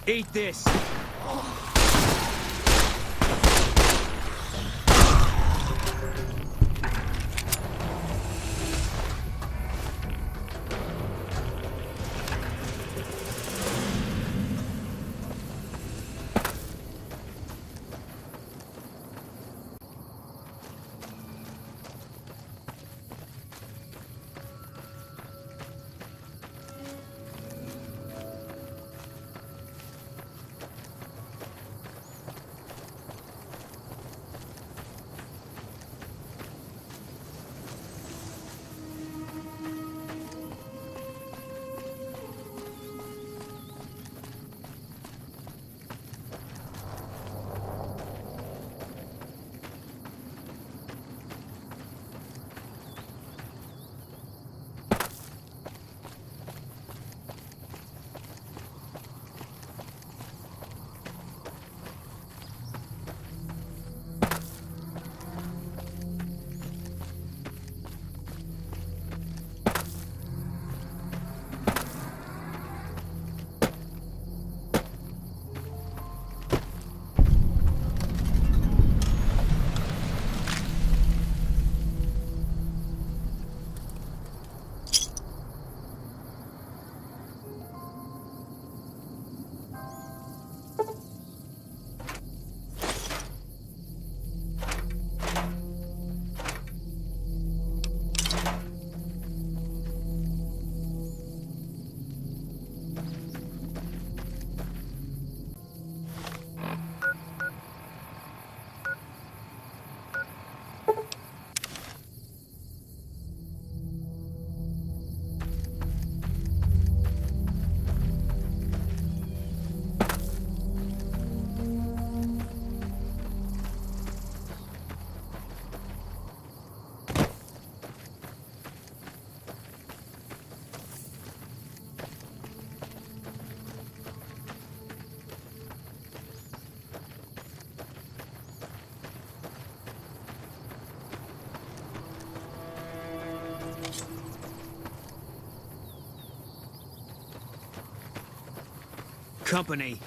Eat this! Company.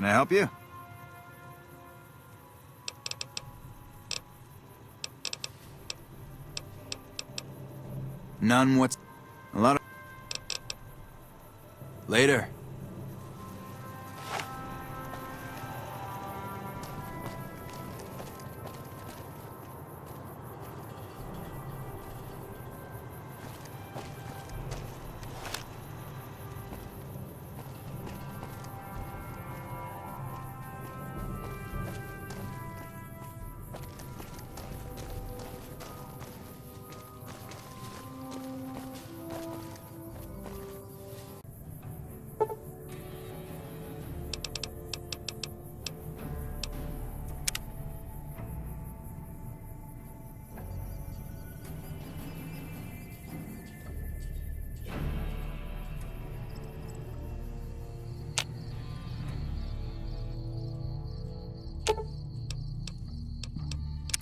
I help you? None what's... A lot of... Later.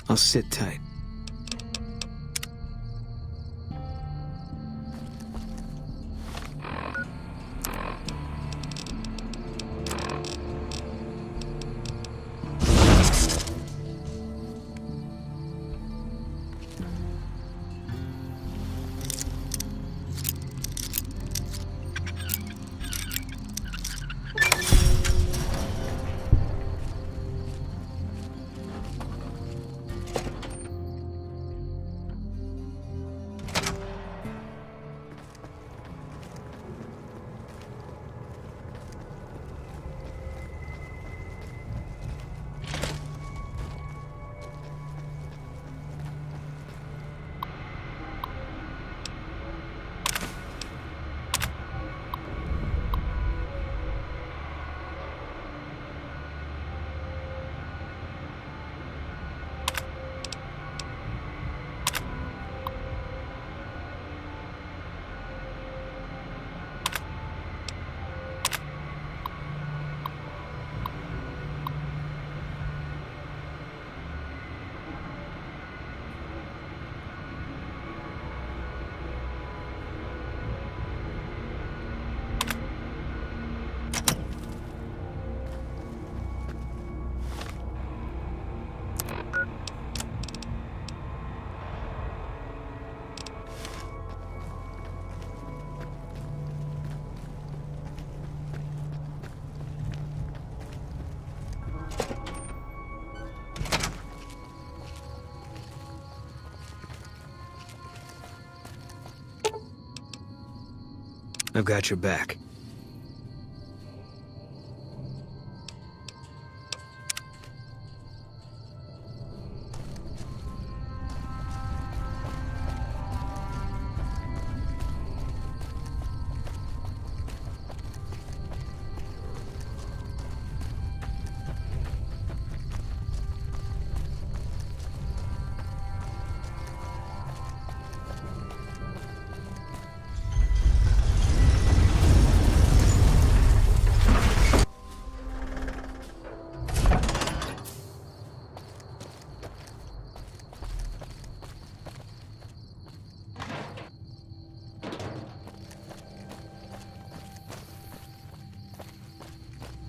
I'll sit tight. I've got your back.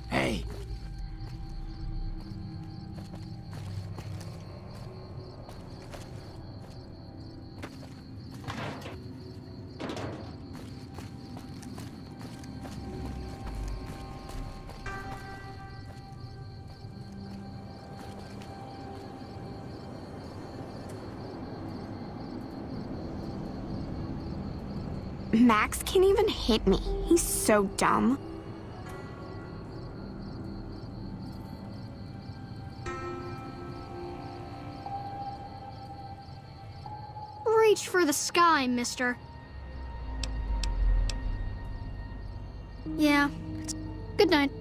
Hey. Max can't even hit me. He's so dumb. Reach for the sky, mister. Yeah. Good night.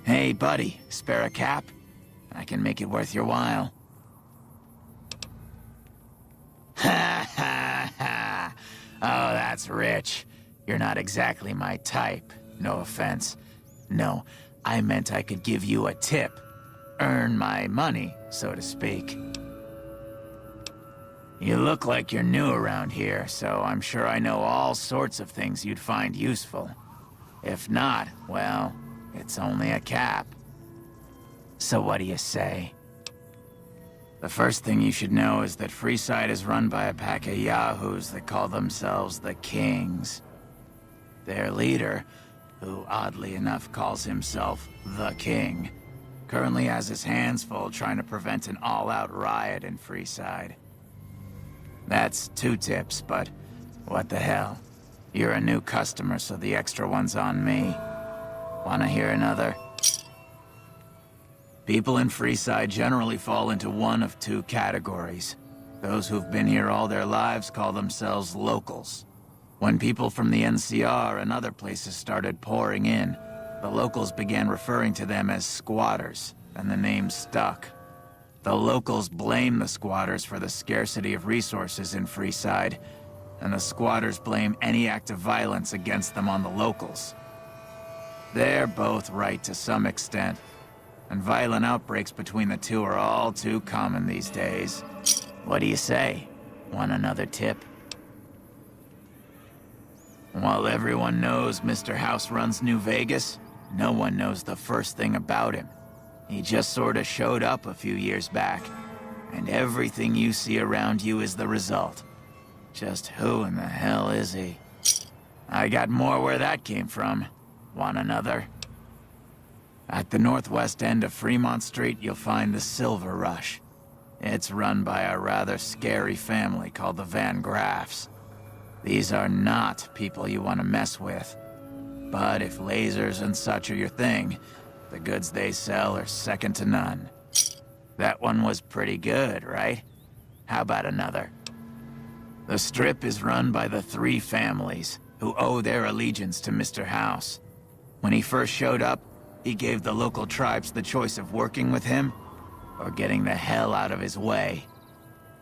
Hey, buddy, spare a cap? I can make it worth your while. Ha ha! That's rich. You're not exactly my type. No offense. No, I meant I could give you a tip. Earn my money, so to speak. You look like you're new around here, so I'm sure I know all sorts of things you'd find useful. If not, well, it's only a cap. So what do you say? The first thing you should know is that Freeside is run by a pack of yahoos that call themselves the Kings. Their leader, who oddly enough calls himself the King, currently has his hands full trying to prevent an all-out riot in Freeside. That's 2 tips, but what the hell? You're a new customer, so the extra one's on me. Wanna hear another? People in Freeside generally fall into one of 2 categories. Those who've been here all their lives call themselves locals. When people from the NCR and other places started pouring in, the locals began referring to them as squatters, and the name stuck. The locals blame the squatters for the scarcity of resources in Freeside, and the squatters blame any act of violence against them on the locals. They're both right to some extent, and violent outbreaks between the 2 are all too common these days. What do you say? Want another tip? While everyone knows Mr. House runs New Vegas, no one knows the first thing about him. He just sorta showed up a few years back, and everything you see around you is the result. Just who in the hell is he? I got more where that came from. Want another? At the northwest end of Fremont Street, you'll find the Silver Rush. It's run by a rather scary family called the Van Graffs. These are not people you want to mess with. But if lasers and such are your thing, the goods they sell are second to none. That one was pretty good, right? How about another? The Strip is run by the 3 families, who owe their allegiance to Mr. House. When he first showed up, he gave the local tribes the choice of working with him, or getting the hell out of his way.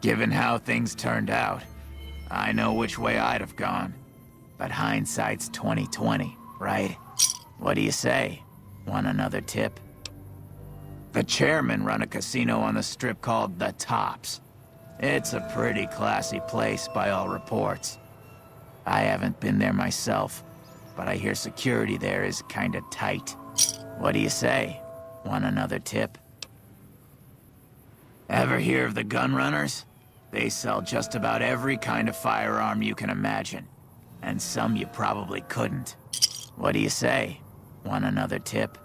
Given how things turned out, I know which way I'd have gone. But hindsight's 20/20, right? What do you say? Want another tip? The chairmen run a casino on the Strip called The Tops. It's a pretty classy place by all reports. I haven't been there myself, but I hear security there is kinda tight. What do you say? Want another tip? Ever hear of the gun runners? They sell just about every kind of firearm you can imagine. And some you probably couldn't. What do you say? Want another tip?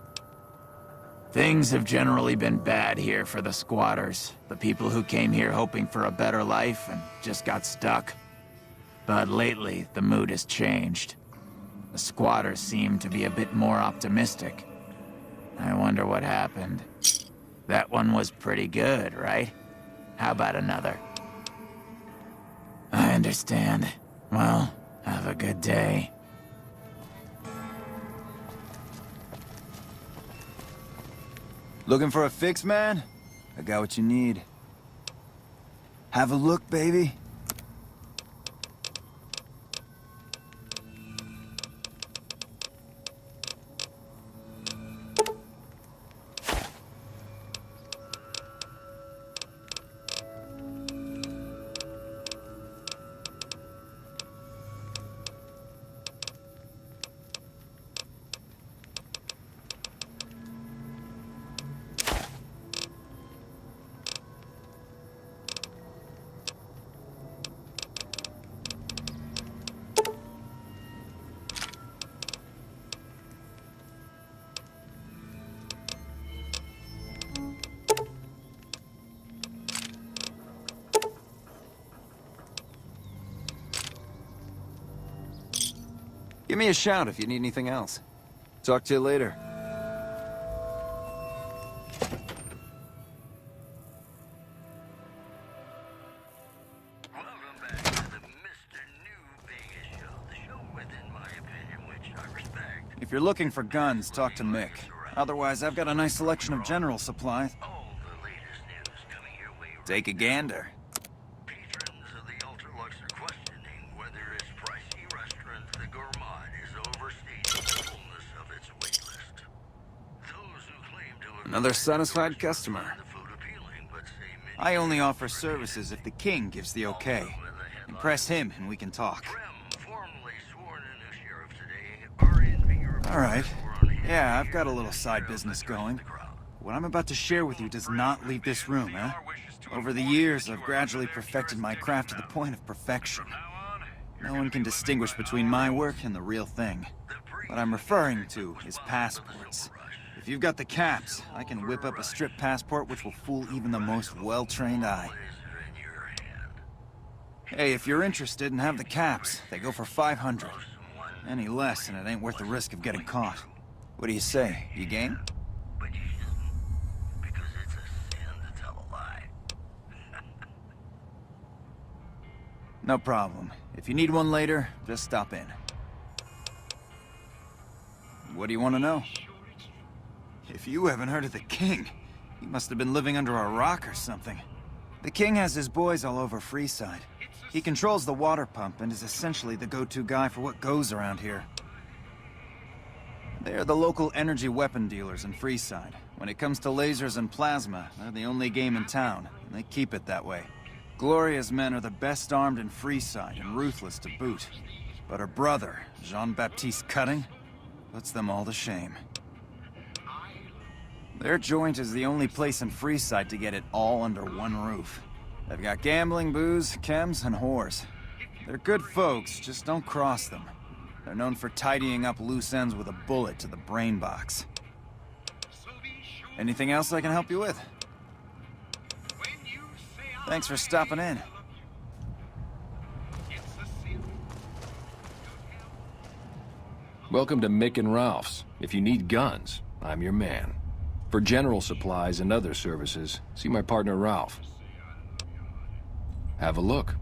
Things have generally been bad here for the squatters, the people who came here hoping for a better life and just got stuck. But lately, the mood has changed. The squatters seem to be a bit more optimistic. I wonder what happened. That one was pretty good, right? How about another? I understand. Well, have a good day. Looking for a fix, man? I got what you need. Have a look, baby. Give me a shout if you need anything else. Talk to you later. Welcome back to the Mr. New Vegas show. The show within my opinion, which I respect. If you're looking for guns, talk to Mick. Otherwise, I've got a nice selection of general supplies. All the latest news coming your way. Take a gander. Patrons of the Ultralux are questioning whether its pricey restaurant Another satisfied customer. The food appealing, but say many I only offer services if the king gives the okay. Impress him and we can talk. formally sworn in as sheriff today are in your All right. Yeah, I've got a little side business going. What I'm about to share with you does not leave this room, huh? Over the years, I've gradually perfected my craft to the point of perfection. No one can distinguish between my work and the real thing. What I'm referring to is passports. If you've got the caps, I can whip up a strip passport which will fool even the most well-trained eye. Hey, if you're interested and have the caps, they go for 500. Any less, and it ain't worth the risk of getting caught. What do you say? You game? But you shouldn't, because it's a sin to tell a lie. No problem. If you need one later, just stop in. What do you want to know? If you haven't heard of the king, you must have been living under a rock or something. The king has his boys all over Freeside. He controls the water pump and is essentially the go-to guy for what goes around here. They are the local energy weapon dealers in Freeside. When it comes to lasers and plasma, they're the only game in town, and they keep it that way. Gloria's men are the best armed in Freeside and ruthless to boot. But her brother, Jean-Baptiste Cutting, puts them all to shame. Their joint is the only place in Freeside to get it all under one roof. They've got gambling, booze, chems, and whores. They're good folks, just don't cross them. They're known for tidying up loose ends with a bullet to the brain box. Anything else I can help you with? Thanks for stopping in. Welcome to Mick and Ralph's. If you need guns, I'm your man. For general supplies and other services, see my partner Ralph. Have a look.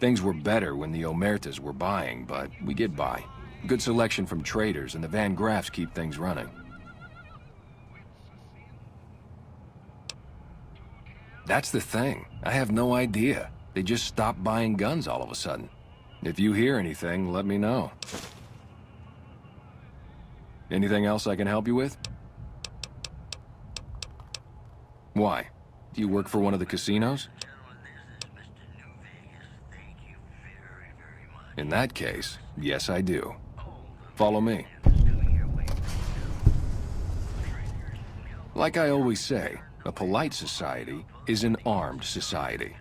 Things were better when the Omertas were buying, but we get by. Good selection from traders, and the Van Graffs keep things running. That's the thing. I have no idea. They just stopped buying guns all of a sudden. If you hear anything, let me know. Anything else I can help you with? Why? Do you work for one of the casinos? In that case, yes I do. Follow me. Like I always say, a polite society is an armed society.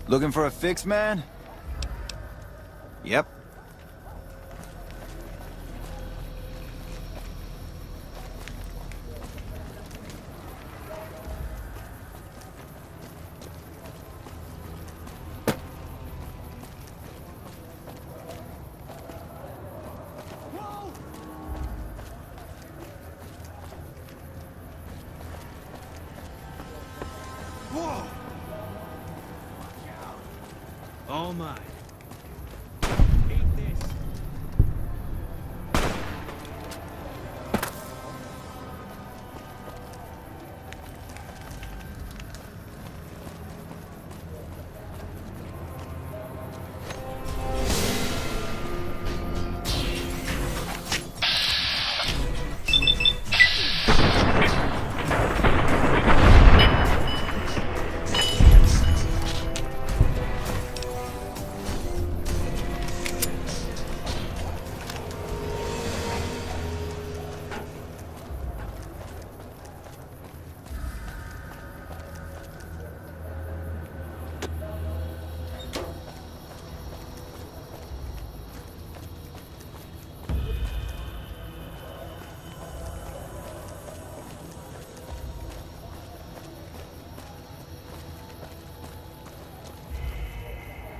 Looking for a fix, man? Yep. all mine.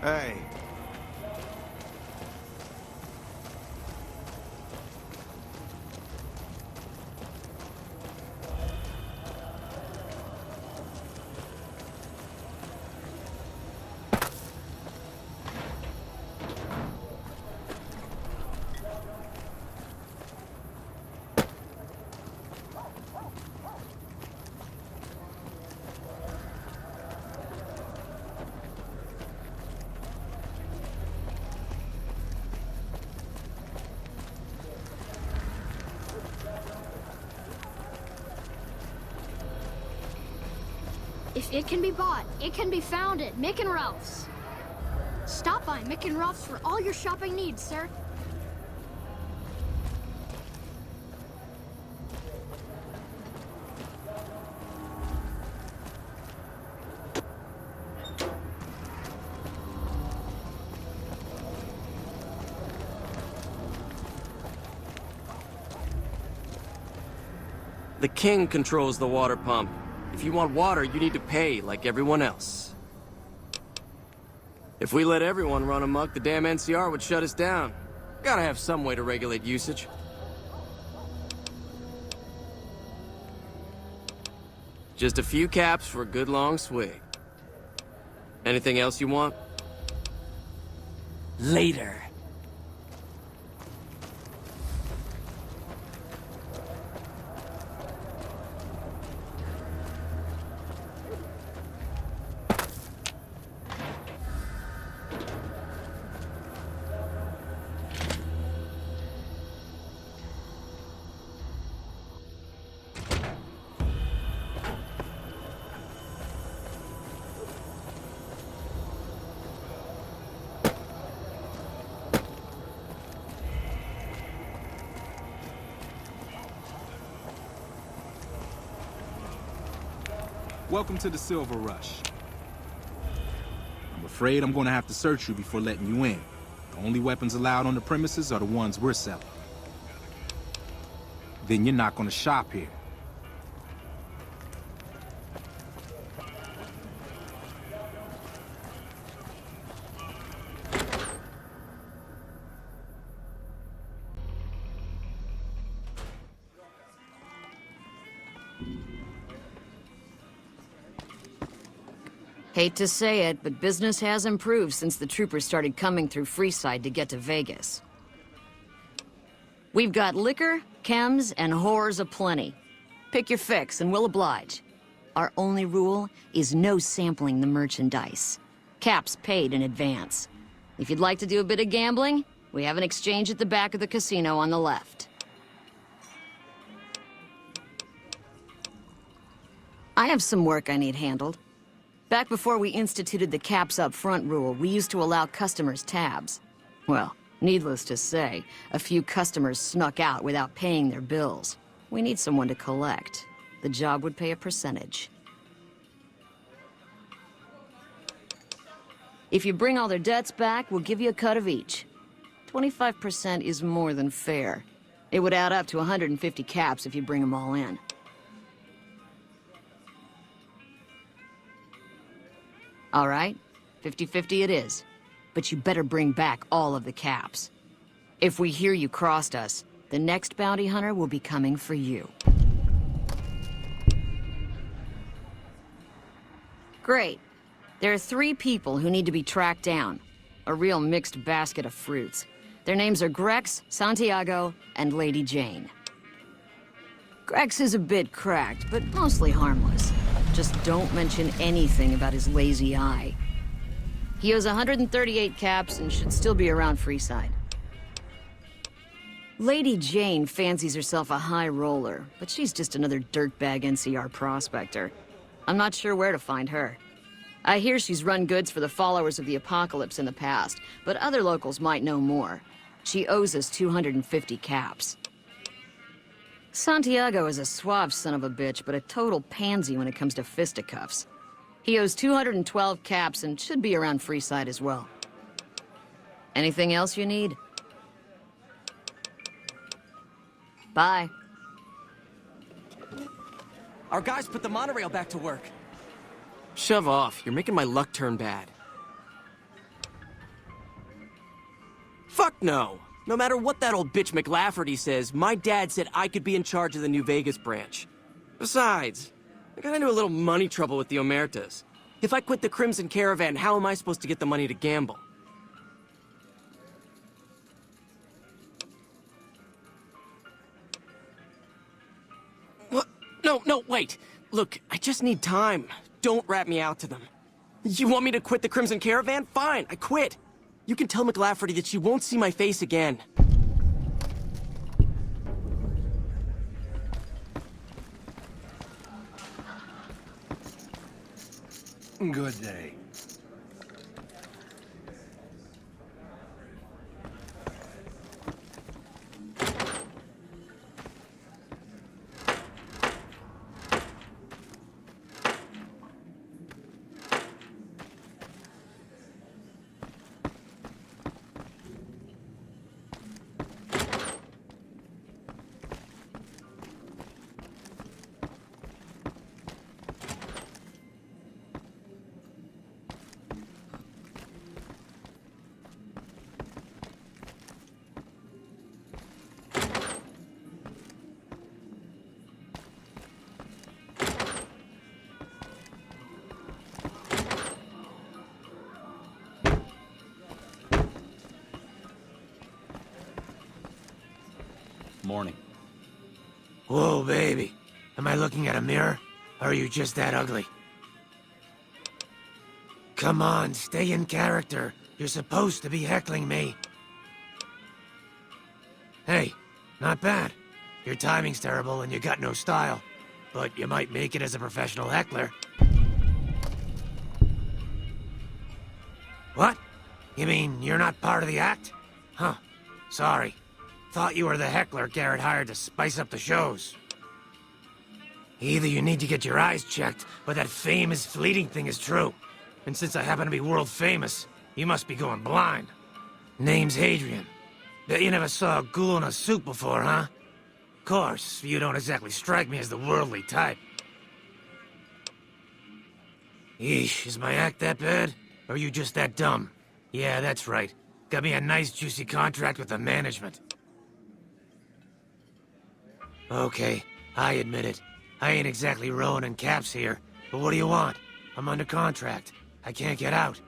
Hey. If it can be bought, it can be found at Mick and Ralph's. Stop by Mick and Ralph's for all your shopping needs, sir. The king controls the water pump. If you want water, you need to pay like everyone else. If we let everyone run amok, the damn NCR would shut us down. Gotta have some way to regulate usage. Just a few caps for a good long swig. Anything else you want? Later. Welcome to the Silver Rush. I'm afraid I'm gonna have to search you before letting you in. The only weapons allowed on the premises are the ones we're selling. Then you're not gonna shop here. Hate to say it, but business has improved since the troopers started coming through Freeside to get to Vegas. We've got liquor, chems, and whores aplenty. Pick your fix and we'll oblige. Our only rule is no sampling the merchandise. Caps paid in advance. If you'd like to do a bit of gambling, we have an exchange at the back of the casino on the left. I have some work I need handled. Back before we instituted the caps up front rule, we used to allow customers tabs. Well, needless to say, a few customers snuck out without paying their bills. We need someone to collect. The job would pay a percentage. If you bring all their debts back, we'll give you a cut of each. 25% is more than fair. It would add up to 150 caps if you bring them all in. All right, 50-50 it is. But you better bring back all of the caps. If we hear you crossed us, the next bounty hunter will be coming for you. Great. There are 3 people who need to be tracked down. A real mixed basket of fruits. Their names are Grex, Santiago, and Lady Jane. Grex is a bit cracked, but mostly harmless. Just don't mention anything about his lazy eye. He owes 138 caps and should still be around Freeside. Lady Jane fancies herself a high roller, but she's just another dirtbag NCR prospector. I'm not sure where to find her. I hear she's run goods for the followers of the apocalypse in the past, but other locals might know more. She owes us 250 caps. Santiago is a suave son of a bitch, but a total pansy when it comes to fisticuffs. He owes 212 caps and should be around Freeside as well. Anything else you need? Bye. Our guys put the monorail back to work. Shove off. You're making my luck turn bad. Fuck no. No matter what that old bitch McLafferty says, my dad said I could be in charge of the New Vegas branch. Besides, I got into a little money trouble with the Omertas. If I quit the Crimson Caravan, how am I supposed to get the money to gamble? What? No, wait. Look, I just need time. Don't rat me out to them. You want me to quit the Crimson Caravan? Fine, I quit. You can tell McLafferty that she won't see my face again. Good day. Morning. Whoa, baby. Am I looking at a mirror? Or are you just that ugly? Come on, stay in character. You're supposed to be heckling me. Hey, not bad. Your timing's terrible and you got no style. But you might make it as a professional heckler. What? You mean you're not part of the act? Huh. Sorry. Thought you were the heckler Garrett hired to spice up the shows. Either you need to get your eyes checked, or that fame is fleeting thing is true. And since I happen to be world famous, you must be going blind. Name's Hadrian. Bet you never saw a ghoul in a suit before, huh? Of course, you don't exactly strike me as the worldly type. Yeesh, is my act that bad? Or are you just that dumb? Yeah, that's right. Got me a nice juicy contract with the management. Okay, I admit it. I ain't exactly rowing in caps here, but what do you want? I'm under contract. I can't get out.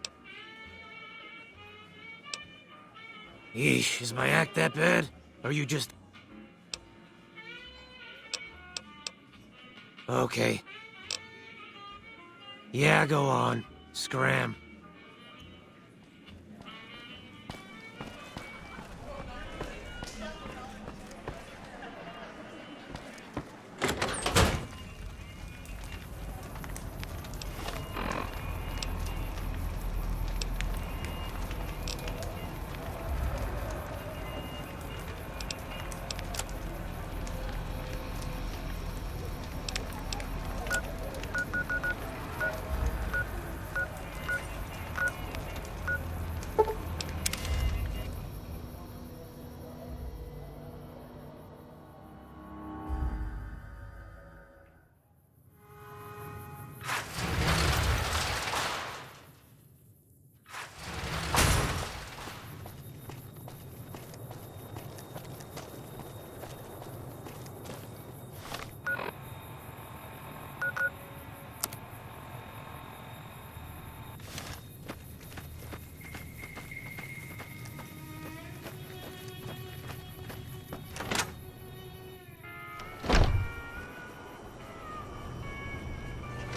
Yeesh, is my act that bad? Or you just... Okay. Yeah, go on. Scram.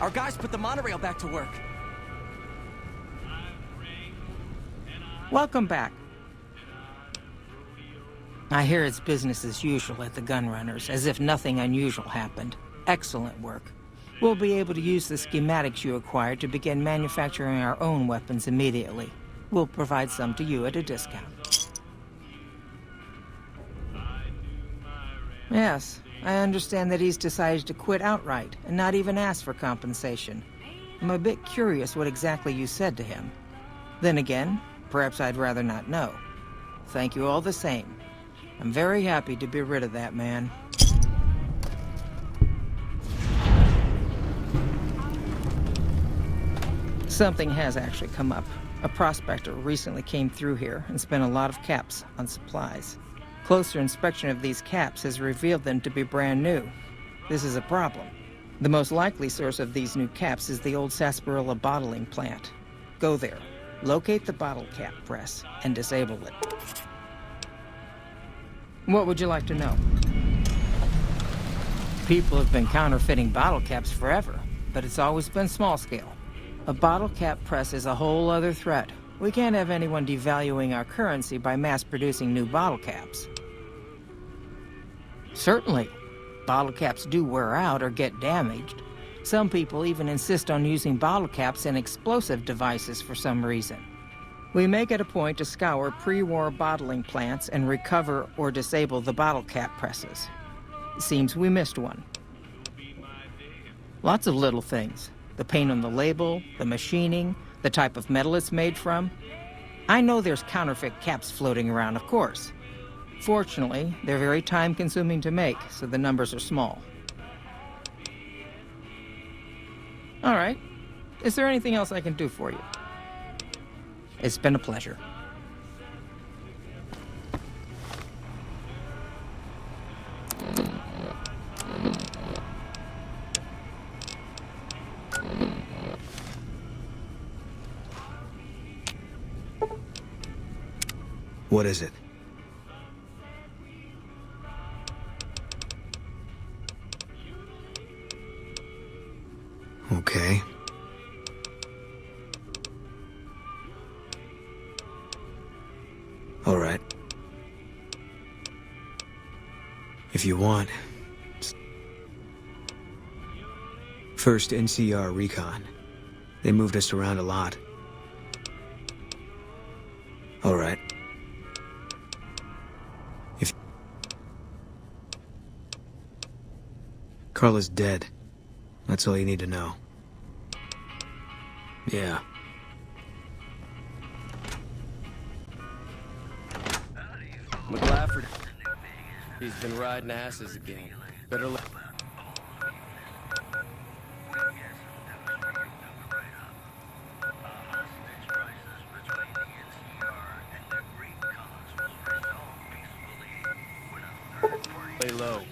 Our guys put the monorail back to work. Welcome back. I hear it's business as usual at the Gunrunners, as if nothing unusual happened. Excellent work. We'll be able to use the schematics you acquired to begin manufacturing our own weapons immediately. We'll provide some to you at a discount. Yes, I understand that he's decided to quit outright and not even ask for compensation. I'm a bit curious what exactly you said to him. Then again, perhaps I'd rather not know. Thank you all the same. I'm very happy to be rid of that man. Something has actually come up. A prospector recently came through here and spent a lot of caps on supplies. Closer inspection of these caps has revealed them to be brand new. This is a problem. The most likely source of these new caps is the old sarsaparilla bottling plant. Go there, locate the bottle cap press, and disable it. What would you like to know? People have been counterfeiting bottle caps forever, but it's always been small scale. A bottle cap press is a whole other threat. We can't have anyone devaluing our currency by mass-producing new bottle caps. Certainly. Bottle caps do wear out or get damaged. Some people even insist on using bottle caps in explosive devices for some reason. We make it a point to scour pre-war bottling plants and recover or disable the bottle cap presses. It seems we missed one. Lots of little things. The paint on the label, the machining, the type of metal it's made from. I know there's counterfeit caps floating around, of course. Fortunately, they're very time-consuming to make, so the numbers are small. All right. Is there anything else I can do for you? It's been a pleasure. What is it? Okay. All right. If you want. First NCR recon. They moved us around a lot. All right. If Carla's dead, that's all you need to know. Yeah. McLaughlin. He's been riding asses again. Better let... Lay low.